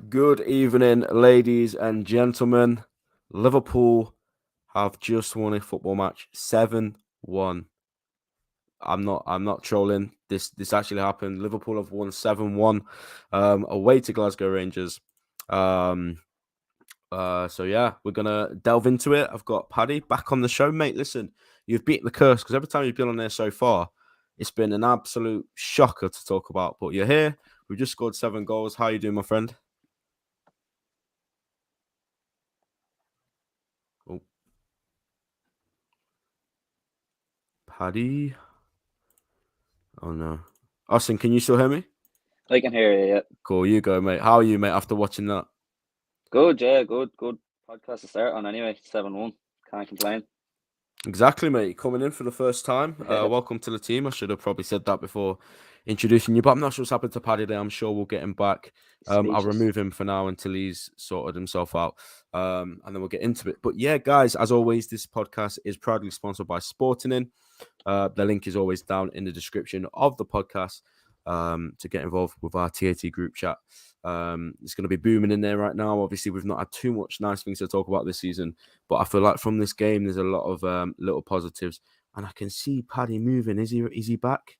Good evening, ladies and gentlemen. Liverpool have just won a football match 7-1. I'm not trolling. This actually happened. Liverpool have won 7-1 away to Glasgow Rangers. So yeah, we're gonna delve into it. I've got Paddy back on the show, mate. Listen, you've beat the curse because every time you've been on there so far, it's been an absolute shocker to talk about. But you're here. We've just scored 7 goals. How you doing, my friend? Oh, Paddy. Oh no. Austin, can you still hear me? I can hear you, yeah. Cool, you go, mate. How are you, mate, after watching that? Good, yeah, good podcast to start on anyway. 7-1. Can't complain. Exactly, mate. Coming in for the first time. Welcome to the team. I should have probably said that before introducing you, but I'm not sure what's happened to Paddy there. I'm sure we'll get him back. I'll Speechless. remove him for now until he's sorted himself out. And then we'll get into it. But yeah, guys, as always, this podcast is proudly sponsored by Sportening. The link is always down in the description of the podcast to get involved with our TAT group chat. It's going to be booming in there right now. Obviously, we've not had too much nice things to talk about this season, but I feel like from this game, there's a lot of little positives. And I can see Paddy moving. Is he back?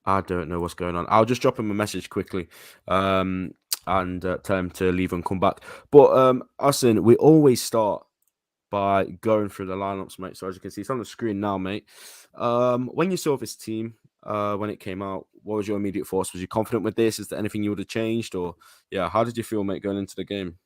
I don't know what's going on. I'll just drop him a message quickly and tell him to leave and come back. But Austin, we always start by going through the lineups, mate. So as you can see, it's on the screen now, mate. When you saw this team, when it came out, what was your immediate thoughts? Was you confident with this? Is there anything you would have changed? Or, yeah, how did you feel, mate, going into the game?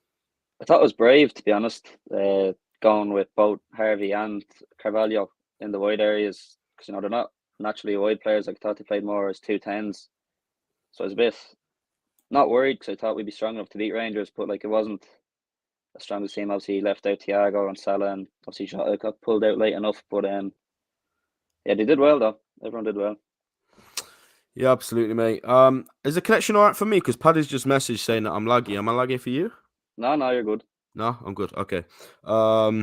I thought it was brave, to be honest, going with both Harvey and Carvalho in the wide areas because, they're not naturally wide players. I thought they played more as 2 10s. So I was a bit not worried because I thought we'd be strong enough to beat Rangers, but it wasn't a strong team. Obviously, he left out Thiago and Salah, and obviously got pulled out late enough. But yeah, they did well, though. Everyone did well. Yeah, absolutely, mate. Is the connection all right for me? Because Paddy's just messaged saying that I'm laggy. Am I laggy for you? No, you're good. No, I'm good. Okay. Let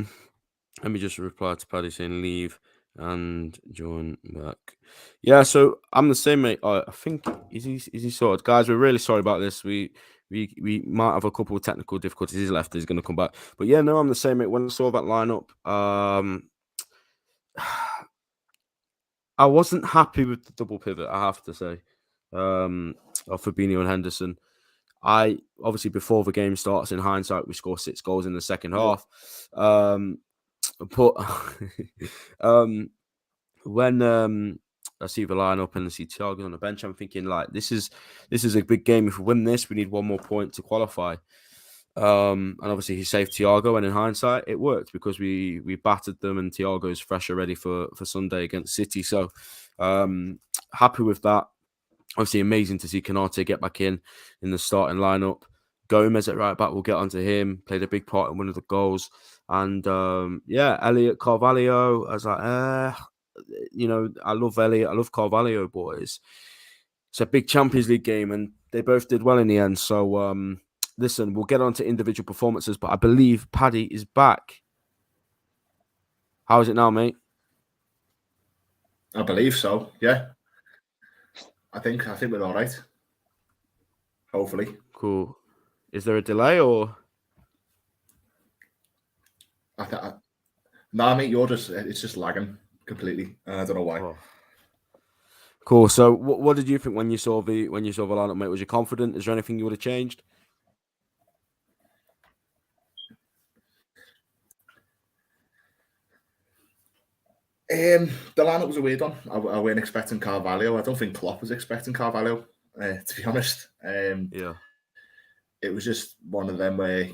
me just reply to Paddy saying leave and join back. Yeah, so I'm the same, mate. I think is he sorted, guys? We're really sorry about this. We might have a couple of technical difficulties. He's left. He's going to come back. But yeah, no, I'm the same, mate. When I saw that lineup, I wasn't happy with the double pivot. I have to say, of Fabinho and Henderson. I obviously before the game starts, in hindsight, we score 6 goals in the second half. But when I see the lineup and I see Thiago on the bench, I'm thinking like this is a big game. If we win this, we need one more point to qualify. And obviously he saved Thiago, and in hindsight, it worked because we battered them, and Thiago is fresh already for Sunday against City. So happy with that. Obviously, amazing to see Canate get back in the starting lineup. Gomez at right back, we'll get onto him. Played a big part in one of the goals. And yeah, Elliot Carvalho. I was like, I love Elliot. I love Carvalho, boys. It's a big Champions League game, and they both did well in the end. So listen, we'll get on to individual performances, but I believe Paddy is back. How is it now, mate? I believe so. Yeah, I think we're all right. Hopefully. Cool. Is there a delay or? No, mate, it's just lagging completely. I don't know why. Oh. Cool. So, what did you think when you saw the lineup, mate? Was you confident? Is there anything you would have changed? The lineup was a weird one. I weren't expecting Carvalho. I don't think Klopp was expecting Carvalho. To be honest, Yeah, it was just one of them where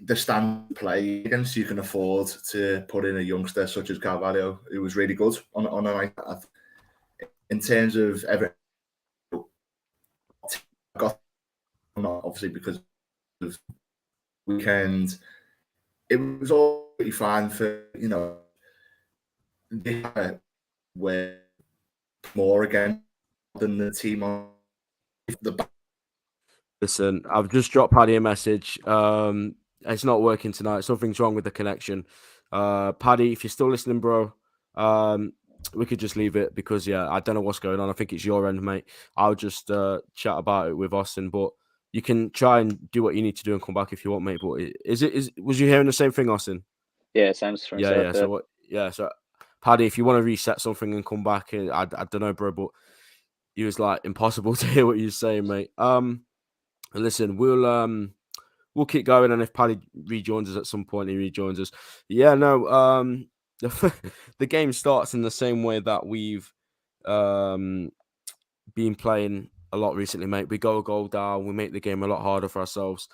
the stand play against you can afford to put in a youngster such as Carvalho, who was really good on a night. In terms of everything, got obviously because of weekend, it was all pretty fine for where more again than the team on the back. Listen, I've just dropped Paddy a message. It's not working tonight. Something's wrong with the connection. Paddy, if you're still listening, bro, we could just leave it because, yeah, I don't know what's going on. I think it's your end, mate. I'll just chat about it with Austin, but you can try and do what you need to do and come back if you want, mate. But was you hearing the same thing, Austin? Yeah, sounds for Yeah, himself. So Paddy, if you want to reset something and come back, I don't know, bro, but it was like impossible to hear what you're saying, mate. Listen, we'll keep going, and if Paddy rejoins us at some point, he rejoins us. Yeah, no, the game starts in the same way that we've been playing a lot recently, mate. We go a goal down, we make the game a lot harder for ourselves.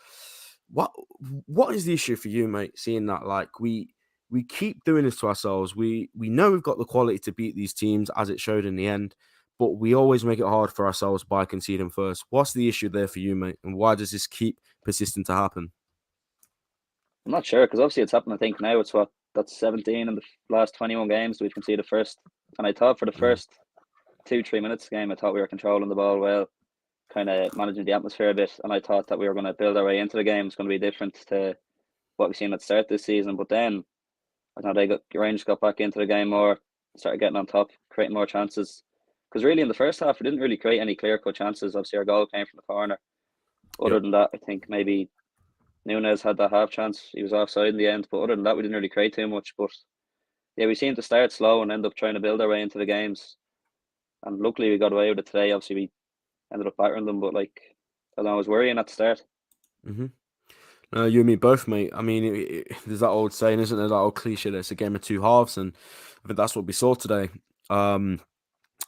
What is the issue for you, mate? Seeing that, like, we keep doing this to ourselves. We know we've got the quality to beat these teams, as it showed in the end, but we always make it hard for ourselves by conceding first. What's the issue there for you, mate? And why does this keep persisting to happen? I'm not sure because obviously it's happened. I think now that's 17 in the last 21 games we've conceded first. And I thought for the first 2-3 minutes of the game, I thought we were controlling the ball well, kind of managing the atmosphere a bit. And I thought that we were going to build our way into the game. It's going to be different to what we've seen at the start this season. But then I thought the Rangers got back into the game more, started getting on top, creating more chances. Because really in the first half, we didn't really create any clear-cut chances. Obviously, our goal came from the corner. Other than that, I think maybe Nunes had that half chance. He was offside in the end. But other than that, we didn't really create too much. But yeah, we seemed to start slow and end up trying to build our way into the games. And luckily, we got away with it today. Obviously, we ended up battering them. But like, I don't know, I was worrying at the start. Mm-hmm. You and me both, mate. I mean, there's that old saying, isn't there? That old cliche that it's a game of two halves. And I think that's what we saw today.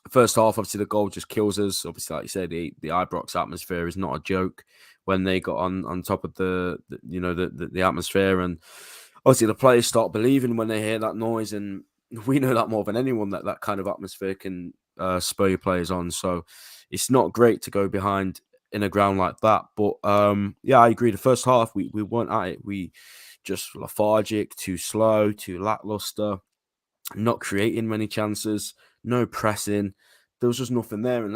First half, obviously, the goal just kills us. Obviously, like you said, the Ibrox atmosphere is not a joke when they got on top of the atmosphere. And obviously, the players start believing when they hear that noise. And we know that more than anyone that kind of atmosphere can spur your players on. So it's not great to go behind in a ground like that. But yeah, I agree. The first half, we weren't at it. We just lethargic, too slow, too lackluster, not creating many chances, no pressing. There was just nothing there, and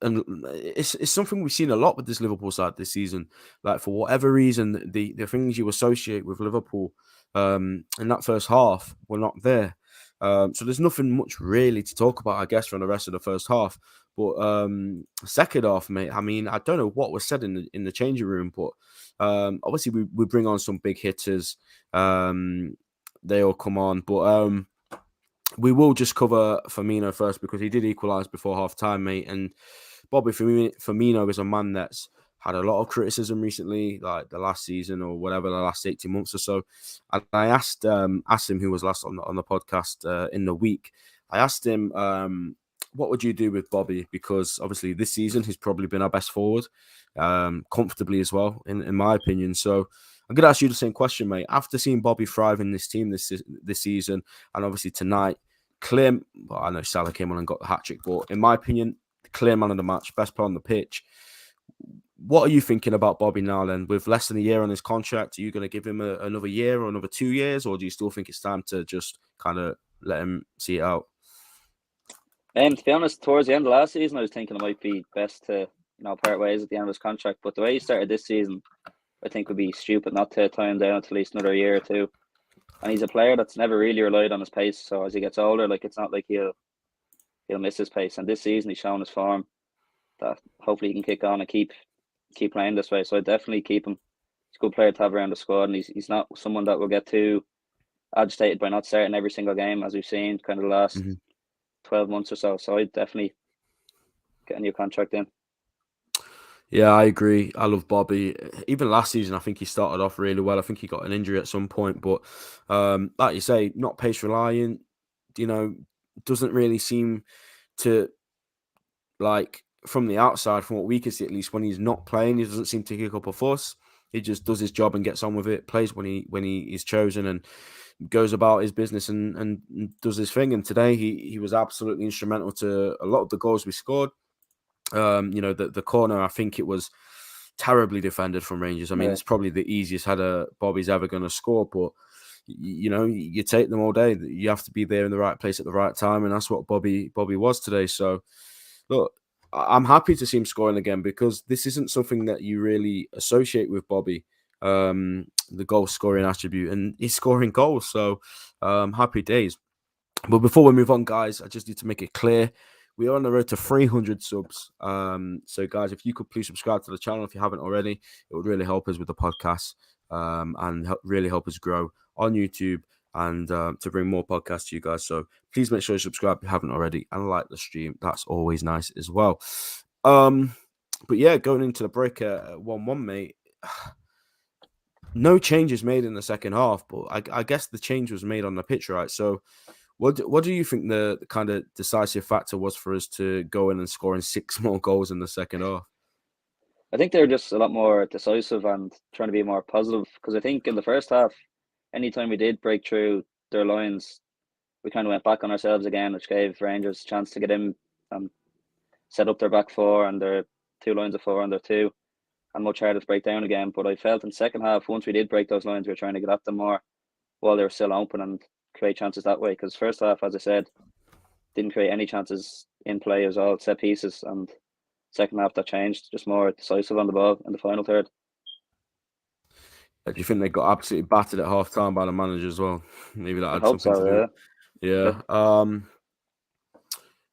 it's something we've seen a lot with this Liverpool side this season. Like, for whatever reason, the things you associate with Liverpool in that first half were not there. So there's nothing much really to talk about, I guess, from the rest of the first half. But second half, mate, I mean, I don't know what was said in the changing room, but obviously we bring on some big hitters. They all come on, but we will just cover Firmino first because he did equalise before half time, mate. And Bobby Firmino is a man that's had a lot of criticism recently, like the last season or whatever, the last 18 months or so. And I asked him, who was last on the podcast in the week, I asked him, what would you do with Bobby? Because obviously this season he's probably been our best forward, comfortably as well, in my opinion. So I'm going to ask you the same question, mate. After seeing Bobby thrive in this team this season, and obviously tonight, clear, well, I know Salah came on and got the hat-trick, but in my opinion, clear man of the match, best player on the pitch. What are you thinking about Bobby now then? With less than a year on his contract, are you going to give him another year or another 2 years, or do you still think it's time to just kind of let him see it out? To be honest, towards the end of last season, I was thinking it might be best to part ways at the end of his contract. But the way he started this season, I think would be stupid not to tie him down to at least another year or two. And he's a player that's never really relied on his pace. So as he gets older, like, it's not like he'll miss his pace. And this season, he's shown his form that hopefully he can kick on and keep playing this way. So I definitely keep him. He's a good player to have around the squad, and he's not someone that will get too agitated by not starting every single game, as we've seen kind of the last 12 months or so. So I'd definitely get a new contract in. Yeah, I agree. I love Bobby. Even last season, I think he started off really well. I think he got an injury at some point, but like you say, not pace reliant, doesn't really seem to, like, from the outside, from what we can see at least, when he's not playing, he doesn't seem to kick up a fuss. He just does his job and gets on with it, plays when he is chosen, and goes about his business and does his thing. And today he was absolutely instrumental to a lot of the goals we scored. The corner, I think it was terribly defended from Rangers. I mean, It's probably the easiest header Bobby's ever going to score, but you take them all day. You have to be there in the right place at the right time, and that's what Bobby was today. So, look, I'm happy to see him scoring again because this isn't something that you really associate with Bobby, the goal scoring attribute, and he's scoring goals. So, happy days. But before we move on, guys, I just need to make it clear. We are on the road to 300 subs. So, guys, if you could please subscribe to the channel if you haven't already, it would really help us with the podcast and really help us grow on YouTube and to bring more podcasts to you guys. So please make sure you subscribe if you haven't already and like the stream. That's always nice as well. But yeah, going into the break at 1-1, mate. No changes made in the second half, but I guess the change was made on the pitch, right? So what do you think the kind of decisive factor was for us to go in and scoring 6 more goals in the second half? I think they're just a lot more decisive and trying to be more positive, because I think in the first half, anytime we did break through their lines, we kind of went back on ourselves again, which gave Rangers a chance to get in and set up their back four and their 2 lines of 4 and their 2, and much harder to break down again. But I felt in the second half, once we did break those lines, we were trying to get at them more while they were still open and create chances that way. Because first half, as I said, didn't create any chances in play. It was all set pieces, and second half that changed, just more decisive on the ball in the final third. Do you think they got absolutely battered at half time by the manager as well? Maybe that I had hope something so, to do. Yeah.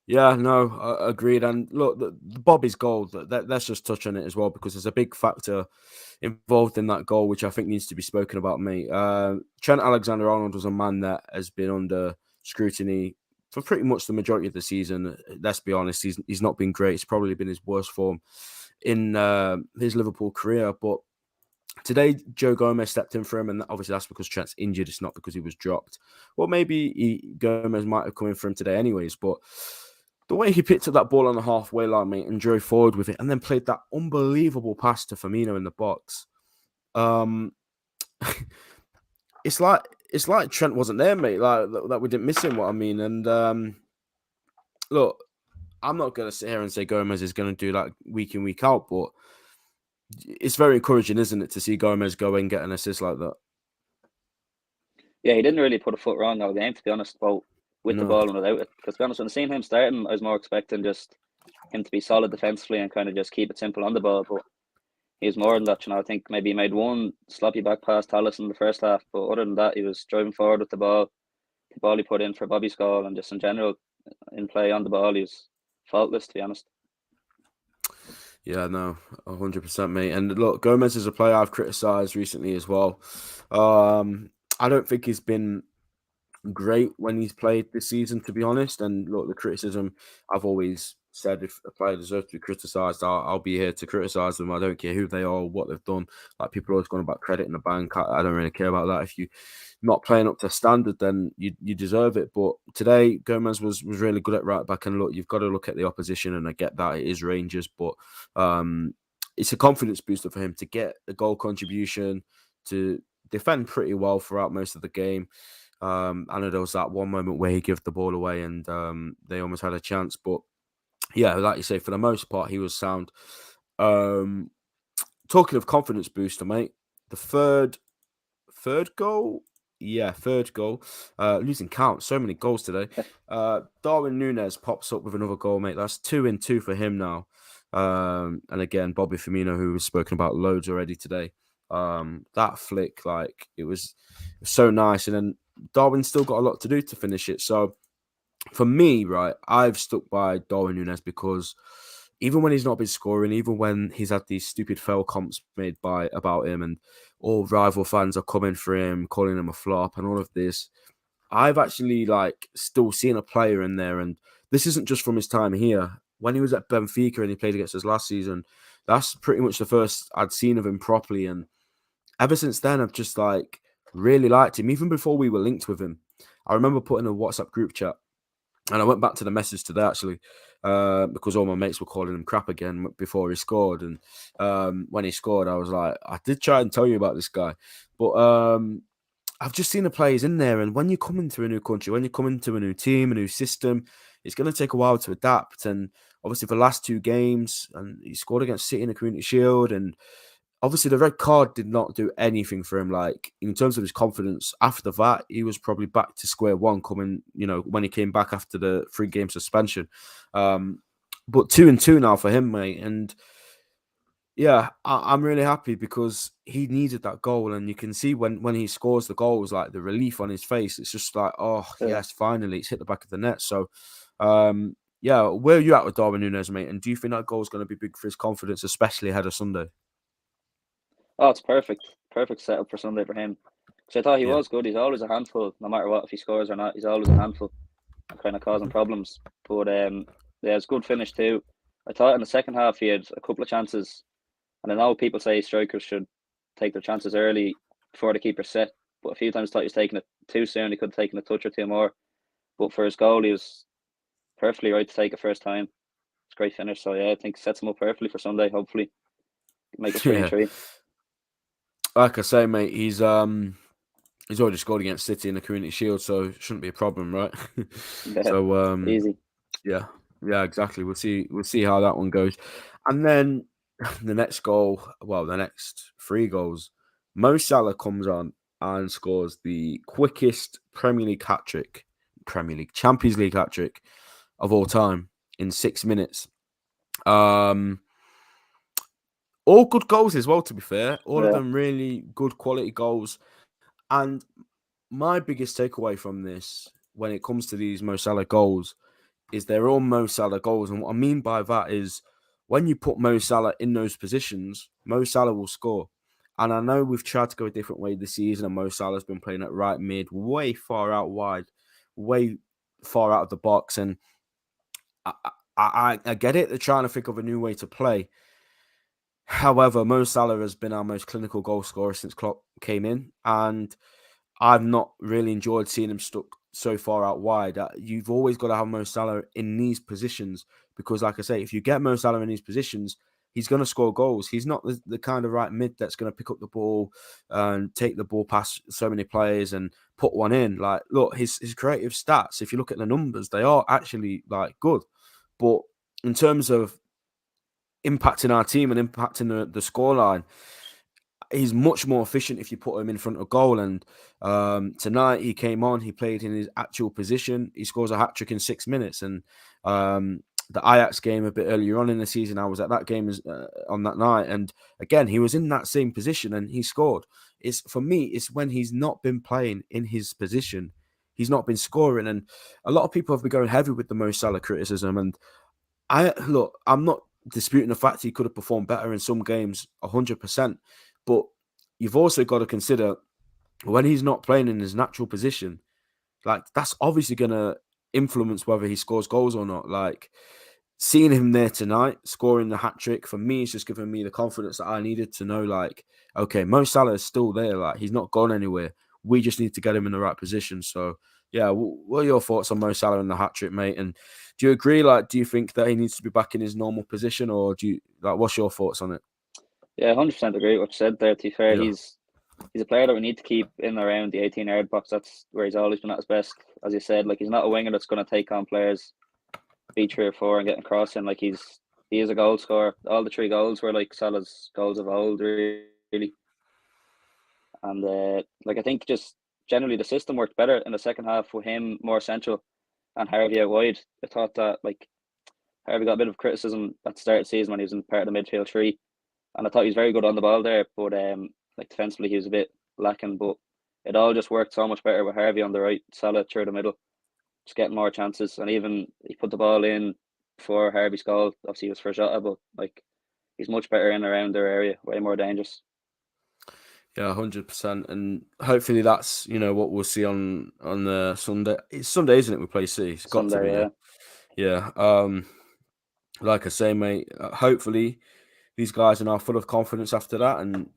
Yeah, no, agreed. And look, the Bobby's goal, let's just touch on it as well, because there's a big factor involved in that goal, which I think needs to be spoken about, mate. Trent Alexander-Arnold was a man that has been under scrutiny for pretty much the majority of the season. Let's be honest, he's not been great. It's probably been his worst form in his Liverpool career. But today, Joe Gomez stepped in for him, and obviously that's because Trent's injured. It's not because he was dropped. Well, maybe Gomez might have come in for him today anyways, but the way he picked up that ball on the halfway line, mate, and drove forward with it, and then played that unbelievable pass to Firmino in the box. It's like Trent wasn't there, mate. Like that we didn't miss him. What I mean, and look, I'm not gonna sit here and say Gomez is gonna do that week in week out, but it's very encouraging, isn't it, to see Gomez go and get an assist like that? Yeah, he didn't really put a foot wrong all game, to be honest, both with the No. ball and without it. Because to be honest, when I seen him starting, I was more expecting just him to be solid defensively and kind of just keep it simple on the ball. But he was more than that. I think maybe he made one sloppy back pass to Alisson in the first half, but other than that, he was driving forward with the ball. The ball he put in for Bobby's goal, and just in general in play on the ball, he was faultless, to be honest. Yeah, no, 100%, mate. And look, Gomez is a player I've criticised recently as well. I don't think he's been great when he's played this season, to be honest. And look, the criticism, I've always said, if a player deserves to be criticised, I'll be here to criticise them. I don't care who they are or what they've done. Like, people are always going about credit in the bank. I don't really care about that. If you're not playing up to standard, then you deserve it. But today, Gomez was really good at right back. And look, you've got to look at the opposition, and I get that it is Rangers, but it's a confidence booster for him to get a goal contribution, to defend pretty well throughout most of the game. I know there was that one moment where he gave the ball away and they almost had a chance. But yeah, like you say, for the most part, he was sound. Talking of confidence booster, mate, the third goal. Yeah, third goal. Losing count. So many goals today. Darwin Núñez pops up with another goal, mate. That's 2-2 for him now. And again, Bobby Firmino, who was spoken about loads already today. That flick, like, it was so nice. And then Darwin still got a lot to do to finish it. So for me, right, I've stuck by Darwin Núñez because even when he's not been scoring, even when he's had these stupid fail comps made about him, and all rival fans are coming for him, calling him a flop and all of this, I've actually still seen a player in there. And this isn't just from his time here. When he was at Benfica and he played against us last season, that's pretty much the first I'd seen of him properly. And ever since then, I've just really liked him, even before we were linked with him. I remember putting a WhatsApp group chat, and I went back to the message today, actually, because all my mates were calling him crap again before he scored. And when he scored, I was like, I did try and tell you about this guy. But I've just seen the players in there. And when you come into a new country, when you come into a new team, a new system, it's going to take a while to adapt. And obviously, for the last 2 games, and he scored against City in the Community Shield, and obviously, the red card did not do anything for him. In terms of his confidence, after that, he was probably back to square one when he came back after the 3-game suspension. But 2-2 now for him, mate. And Yeah, I'm really happy because he needed that goal, and you can see when he scores the goals, like the relief on his face. It's just like, oh Yeah. yes, finally, it's hit the back of the net. So, yeah, where are you at with Darwin Núñez, mate? And do you think that goal is going to be big for his confidence, especially ahead of Sunday? Oh, it's perfect setup for Sunday for him. Because I thought he Yeah, was good. He's always a handful, no matter what, if he scores or not. He's always a handful, kind of causing problems. But yeah, it's a good finish too. I thought in the second half he had a couple of chances, and I know people say strikers should take their chances early before the keeper's set, but a few times I thought he was taking it too soon. He could have taken a touch or two more. But for his goal, he was perfectly right to take it first time. It's a great finish. So yeah, I think sets him up perfectly for Sunday. Hopefully, make it 3 and yeah. 3. Like I say, mate, he's already scored against City in the Community Shield, so it shouldn't be a problem, right? Yeah, So easy. yeah, yeah, exactly. We'll see how that one goes, and then the next goal, well, the next 3 goals, Mo Salah comes on and scores the quickest Premier League Champions League hat trick of all time in 6 minutes. All good goals as well, to be fair. All of Yeah, them really good quality goals. And my biggest takeaway from this, when it comes to these Mo Salah goals, is they're all Mo Salah goals. And what I mean by that is when you put Mo Salah in those positions, Mo Salah will score. And I know we've tried to go a different way this season, and Mo Salah's been playing at right mid, way far out wide, way far out of the box. And I get it. They're trying to think of a new way to play. However, Mo Salah has been our most clinical goal scorer since Klopp came in, and I've not really enjoyed seeing him stuck so far out wide. You've always got to have Mo Salah in these positions because, like I say, if you get Mo Salah in these positions, he's going to score goals. He's not the kind of right mid that's going to pick up the ball and take the ball past so many players and put one in. Like, look, his creative stats, if you look at the numbers, they are actually like good. But in terms of impacting our team and impacting the scoreline, he's much more efficient if you put him in front of goal. And tonight he came on, he played in his actual position. He scores a hat trick in 6 minutes. And the Ajax game a bit earlier on in the season, I was at that game on that night, and again he was in that same position and he scored. It's for me, it's when he's not been playing in his position, he's not been scoring. And a lot of people have been going heavy with the Mo Salah criticism, and I'm not disputing the fact he could have performed better in some games, 100%. But you've also got to consider when he's not playing in his natural position, like that's obviously going to influence whether he scores goals or not. Like seeing him there tonight, scoring the hat trick, for me, it's just given me the confidence that I needed to know, like, okay, Mo Salah is still there. Like he's not gone anywhere. We just need to get him in the right position. So, yeah, what are your thoughts on Mo Salah and the hat trick, mate? And do you agree? Like, do you think that he needs to be back in his normal position, or do you like? What's your thoughts on it? yeah, 100% agree with what you said there. To be fair, Yeah, he's a player that we need to keep in and around the 18-yard box. That's where he's always been at his best. As you said, like he's not a winger that's going to take on players, beat 3 or 4 and get a cross in. Like he is a goal scorer. All the 3 goals were like Salah's goals of old, really. And like I think just generally the system worked better in the second half with him more central and Harvey out wide. I thought that like Harvey got a bit of criticism at the start of the season when he was in part of the midfield 3, and I thought he was very good on the ball there, but like defensively he was a bit lacking. But it all just worked so much better with Harvey on the right, Salah through the middle, just getting more chances. And even he put the ball in before Harvey's goal. Obviously, he was for Jota, but like he's much better in around their area, way more dangerous. yeah, 100%. And hopefully that's what we'll see on the Sunday. It's Sunday, isn't it? We play City. It's got to be, Sunday, yeah. Like I say, mate. Hopefully these guys are now full of confidence after that. And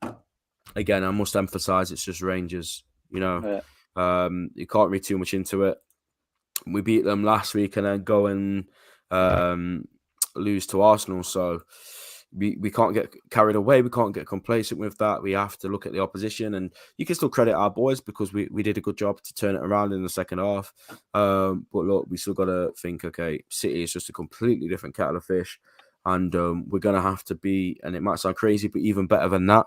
again, I must emphasize, it's just Rangers. yeah. You can't read too much into it. We beat them last week and then go and lose to Arsenal. So we can't get carried away. We can't get complacent with that. We have to look at the opposition, and you can still credit our boys because we did a good job to turn it around in the second half. But look, we still got to think, okay, City is just a completely different kettle of fish, and we're going to have to be, and it might sound crazy, but even better than that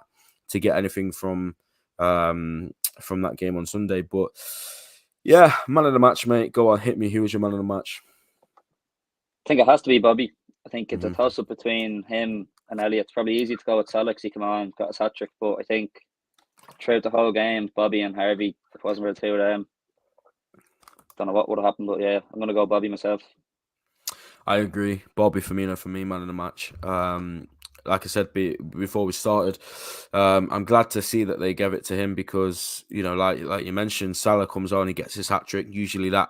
to get anything from that game on Sunday. But yeah, man of the match, mate. Go on, hit me. Who was your man of the match? I think it has to be Bobby. I think it's a Mm-hmm. toss up between him and Elliott. It's probably easy to go with Salah because he came on, got his hat trick. But I think throughout the whole game, Bobby and Harvey, if it wasn't for the two of them, don't know what would have happened. But yeah, I'm gonna go Bobby myself. I agree. Bobby Firmino for me, man of the match. Like I said before we started, I'm glad to see that they gave it to him because, you know, like you mentioned, Salah comes on, he gets his hat trick. Usually that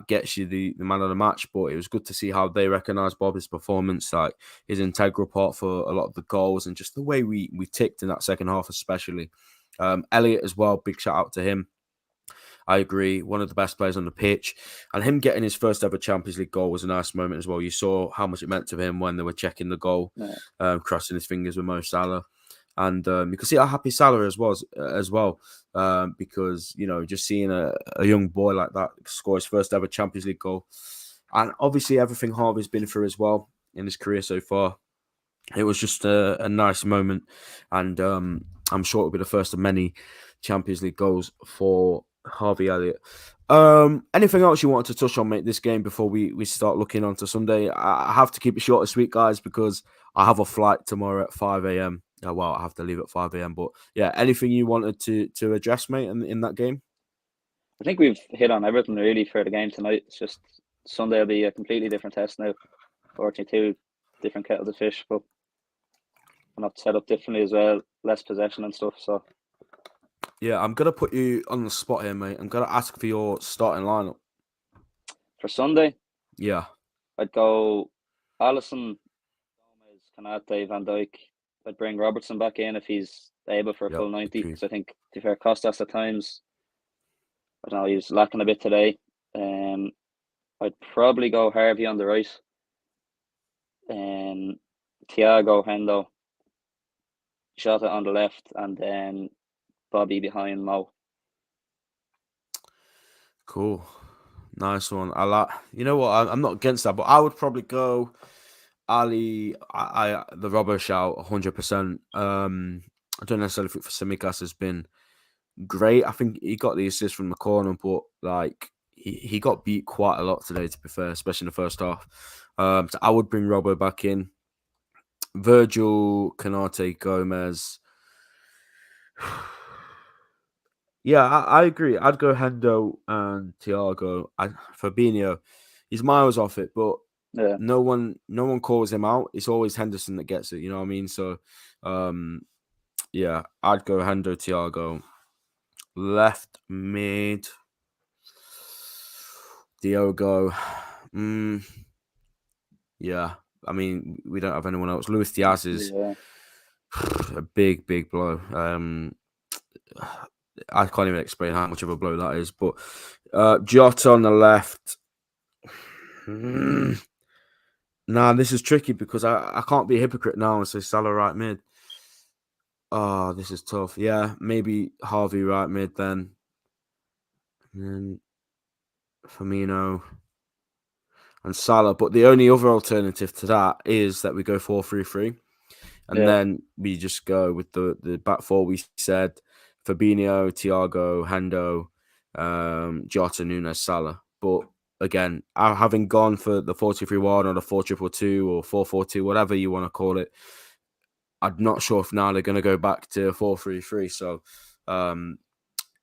gets you the man of the match. But it was good to see how they recognise Bobby's performance, like his integral part for a lot of the goals and just the way we ticked in that second half, especially. Elliott as well, big shout out to him. I agree. One of the best players on the pitch. And him getting his first ever Champions League goal was a nice moment as well. You saw how much it meant to him when they were checking the goal, crossing his fingers with Mo Salah. And you can see how happy Salah was as well. Because, you know, just seeing a young boy like that score his first ever Champions League goal. And obviously everything Harvey's been through as well in his career so far. It was just a nice moment. And I'm sure it'll be the first of many Champions League goals for Harvey Elliott. Anything else you wanted to touch on, mate, this game before we start looking on to Sunday? I have to keep it short and sweet, guys, because I have a flight tomorrow at 5 a.m. Well, I have to leave at 5 a.m. But yeah, anything you wanted to address, mate, in that game? I think we've hit on everything really for the game tonight. It's just Sunday will be a completely different test now. Fortunately, two different kettles of fish, but we'll have to set up differently as well, less possession and stuff. So yeah, I'm gonna put you on the spot here, mate. I'm gonna ask for your starting lineup for Sunday. Yeah, I'd go Alisson, Gomez, Kanate, Van Dijk. I'd bring Robertson back in if he's able for a full 90. Because I think, to be fair, Costas at times, I don't know, he was lacking a bit today. I'd probably go Harvey on the right. Thiago, Hendo, Jota on the left, and then Bobby behind Mo. Cool. Nice one. I like. You know what? I'm not against that, but I would probably go Ali. The robber shout 100%. I don't necessarily think for Tsimikas has been great. I think he got the assist from the corner, but like he got beat quite a lot today, to be fair, especially in the first half. So I would bring Robbo back in. Virgil, Kanate, Gomez. Yeah, I agree. I'd go Hendo and Thiago. Fabinho, he's miles off it, but no one calls him out. It's always Henderson that gets it. You know what I mean? So, yeah, I'd go Hendo, Thiago. Left mid, Diogo. Yeah, I mean, we don't have anyone else. Luis Diaz is a big blow. I can't even explain how much of a blow that is. But Jota on the left. Nah, this is tricky because I can't be a hypocrite now and say Salah right mid. Oh, this is tough. Yeah, maybe Harvey right mid then. And then Firmino and Salah. But the only other alternative to that is that we go 4-3-3. And then we just go with the back four we said. Fabinho, Thiago, Hendo, Jota, Nunes, Salah. But again, having gone for the 4-2-3-1 or the 4-2-2 or 4-4-2, whatever you want to call it, I'm not sure if now they're going to go back to 4-3-3. So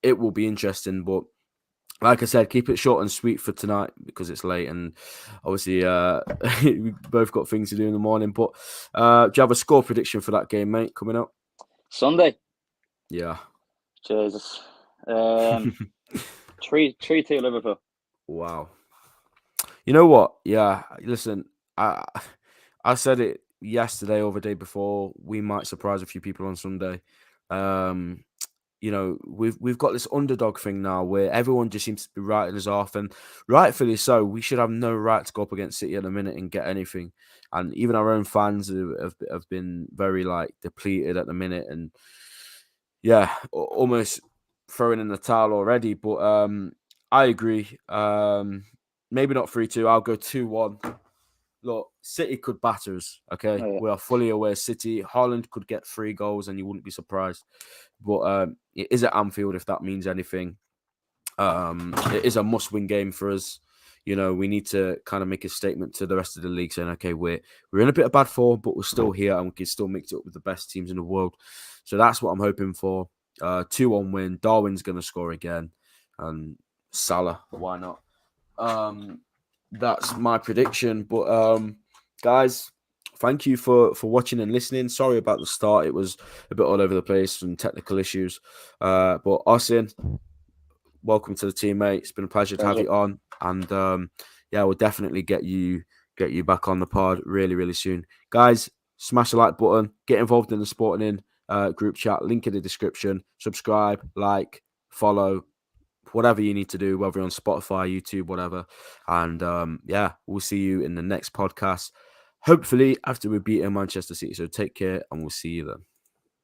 it will be interesting. But like I said, keep it short and sweet for tonight because it's late and obviously we both got things to do in the morning. But do you have a score prediction for that game, mate, coming up? Sunday? Yeah. Jesus. 3-2 Liverpool. Wow. You know what? Yeah, listen, I said it yesterday or the day before. We might surprise a few people on Sunday. You know, we've got this underdog thing now where everyone just seems to be writing us off, and rightfully so. We should have no right to go up against City at the minute and get anything. And even our own fans have been very like depleted at the minute, and yeah, almost throwing in the towel already. But I agree. Maybe not 3-2. I'll go 2-1. Look, City could batter us, okay? We are fully aware City, Haaland could get 3 goals and you wouldn't be surprised. But it is at Anfield, if that means anything. It is a must-win game for us. we need to kind of make a statement to the rest of the league saying, okay, we're in a bit of bad form, but we're still here and we can still mix it up with the best teams in the world. So that's what I'm hoping for. 2-1 win. Darwin's going to score again. And Salah, why not? That's my prediction. But guys, thank you for watching and listening. Sorry about the start. It was a bit all over the place and technical issues. But Oisin, welcome to the team, mate. It's been a pleasure to have you on. And we'll definitely get you back on the pod really, really soon. Guys, smash the like button. Get involved in the Sportening group chat. Link in the description. Subscribe, like, follow, whatever you need to do, whether you're on Spotify, YouTube, whatever. And we'll see you in the next podcast. Hopefully after we beat Manchester City. So take care and we'll see you then.